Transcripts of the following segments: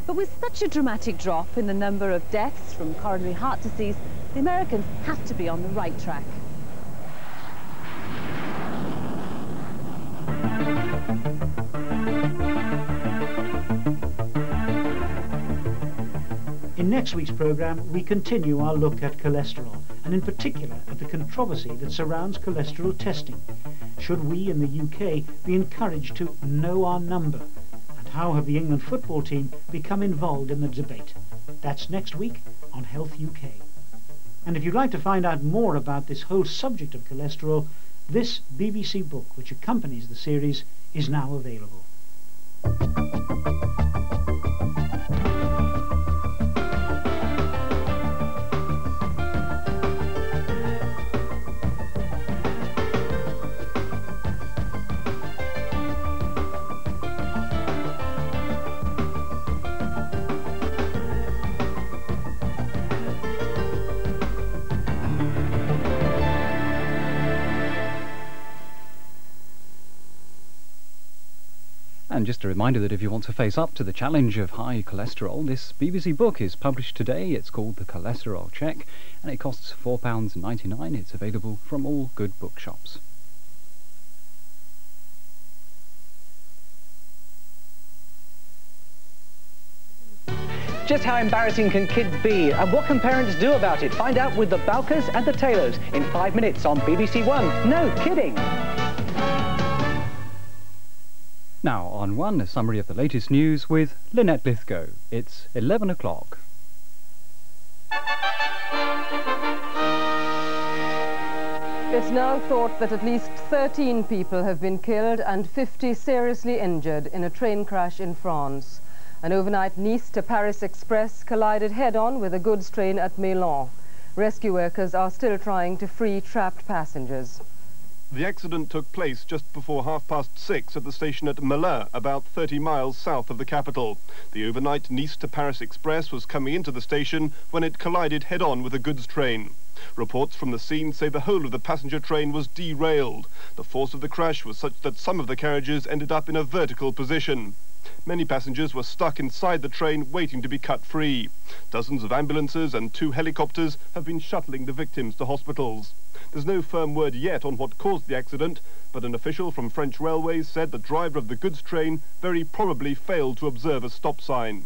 But with such a dramatic drop in the number of deaths from coronary heart disease, the Americans have to be on the right track. In next week's programme, we continue our look at cholesterol, and in particular at the controversy that surrounds cholesterol testing. Should we in the UK be encouraged to know our number? And how have the England football team become involved in the debate? That's next week on Health UK. And if you'd like to find out more about this whole subject of cholesterol, this BBC book, which accompanies the series, is now available. And just a reminder that if you want to face up to the challenge of high cholesterol, this BBC book is published today. It's called The Cholesterol Check, and it costs £4.99. It's available from all good bookshops. Just how embarrassing can kids be, and what can parents do about it? Find out with the Balkers and the Taylors in 5 minutes on BBC One. No kidding! Now, on One, a summary of the latest news with Lynette Lithgow. It's 11 o'clock. It's now thought that at least 13 people have been killed and 50 seriously injured in a train crash in France. An overnight Nice to Paris express collided head-on with a goods train at Milan. Rescue workers are still trying to free trapped passengers. The accident took place just before 6:30 at the station at Melun, about 30 miles south of the capital. The overnight Nice to Paris express was coming into the station when it collided head-on with a goods train. Reports from the scene say the whole of the passenger train was derailed. The force of the crash was such that some of the carriages ended up in a vertical position. Many passengers were stuck inside the train waiting to be cut free. Dozens of ambulances and 2 helicopters have been shuttling the victims to hospitals. There's no firm word yet on what caused the accident, but an official from French Railways said the driver of the goods train very probably failed to observe a stop sign.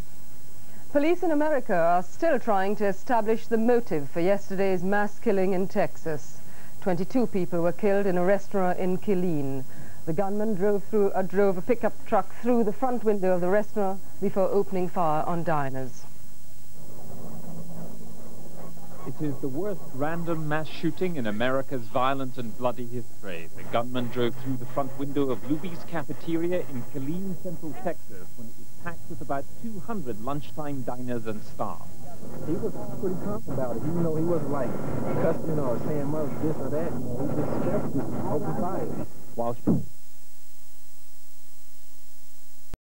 Police in America are still trying to establish the motive for yesterday's mass killing in Texas. 22 people were killed in a restaurant in Killeen. The gunman drove a pickup truck through the front window of the restaurant before opening fire on diners. It is the worst random mass shooting in America's violent and bloody history. The gunman drove through the front window of Luby's cafeteria in Killeen, Central Texas, when it was packed with about 200 lunchtime diners and staff. He was pretty confident about it, even though he wasn't like cussing or saying much this or that. He just opened fire. While